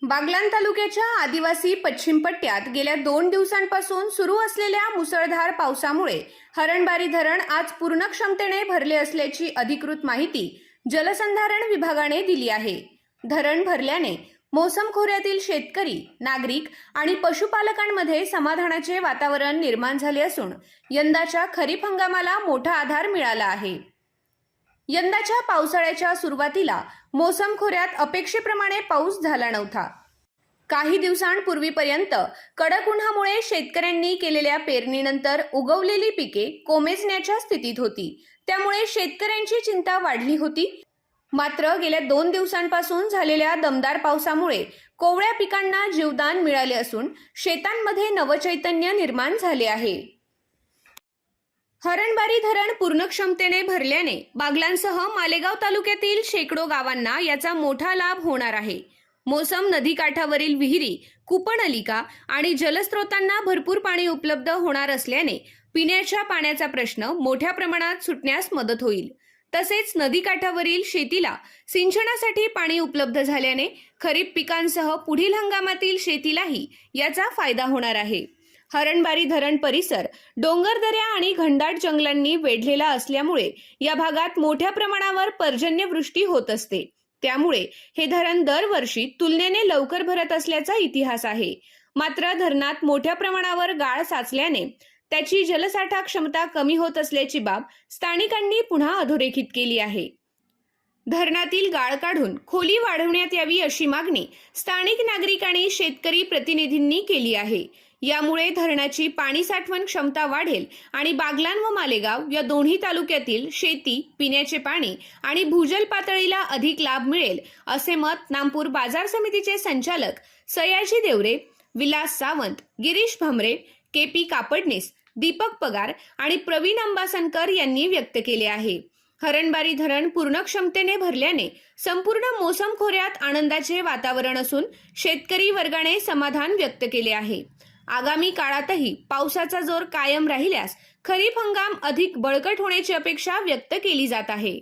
बागलाण तालुक्याच्या आदिवासी पश्चिम पट्ट्यात गेल्या 2 दिवसांपासून सुरू असलेल्या मुसळधार पावसामुळे हरणबारी धरण आज पूर्ण क्षमतेने भरले असल्याची अधिकृत माहिती जलसंधारण विभागाने दिली आहे। धरण भरल्याने मोसम खोऱ्यातील शेतकरी, नागरिक आणि पशुपालकांमध्ये समाधानाचे वातावरण निर्माण झाले असून यंदाच्या खरीप हंगामाला मोठा आधार मिळाला आहे। यंदाच्या पावसाळ्याच्या सुरुवातीला मोसम खोऱ्यात अपेक्षेप्रमाणे पाऊस झाला नव्हता। काही दिवसांपूर्वीपर्यंत कडक उन्हामुळे शेतकऱ्यांनी केलेल्या पेरणीनंतर उगवलेली पिके कोमेजण्याच्या स्थितीत होती, त्यामुळे शेतकऱ्यांची चिंता वाढली होती। मात्र गेल्या 2 दिवसांपासून झालेल्या दमदार पावसामुळे कोवळ्या पिकांना जीवदान मिळाले असून शेतांमध्ये नवचैतन्य निर्माण झाले आहे। हरणबारी धरण पूर्ण क्षमतेने भरल्याने बागलाणसह मालेगाव तालुक्यातील शेकडो गावांना याचा मोठा लाभ होणार आहे। मोसम नदीकाठावरील विहिरी, कूपनलिका आणि जलस्रोतांना भरपूर पाणी उपलब्ध होणार असल्याने पिण्याच्या पाण्याचा प्रश्न मोठ्या प्रमाणात सुटण्यास मदत होईल। तसेच नदीकाठावरील शेतीला सिंचनासाठी पाणी उपलब्ध झाल्याने खरीप पिकांसह पुढील हंगामातील शेतीलाही याचा फायदा होणार आहे। हरणबारी धरण परिसर डोंगरदऱ्या आणि घनदाट जंगलांनी वेढलेला असल्यामुळे या भागात मोठ्या प्रमाणावर पर्जन्यवृष्टी होत असते, त्यामुळे हे धरण दरवर्षी तुलनेने लवकर भरत असल्याचा इतिहास आहे। मात्र धरणात मोठ्या प्रमाणावर गाळ साचल्याने त्याची जलसाठा क्षमता कमी होत असल्याची बाब स्थानिकांनी पुन्हा अधोरेखित केली आहे। धरणातील गाळ काढून खोली वाढवण्यात यावी अशी मागणी स्थानिक नागरिक आणि शेतकरी प्रतिनिधींनी केली आहे। यामुळे धरणाची पाणी साठवण क्षमता वाढेल आणि बागलाण व मालेगाव या दोन्ही तालुक्यातील शेती, पिण्याचे पाणी आणि भूजल पातळीला अधिक लाभ मिळेल, असे मत नामपूर बाजार समितीचे संचालक सयाजी देवरे, विलास सावंत, गिरीश भमरे, केपी कापडनीस, दीपक पगार आणि प्रवीण अंबासनकर यांनी व्यक्त केले आहे। हरणबारी धरण पूर्ण क्षमतेने भरल्याने संपूर्ण मोसम खोऱ्यात आनंदाचे वातावरण असून शेतकरी वर्गाने समाधान व्यक्त केले आहे। आगामी काळातही पावसाचा जोर कायम राहिल्यास खरीप हंगाम अधिक बळकट होण्याची अपेक्षा व्यक्त केली जात आहे।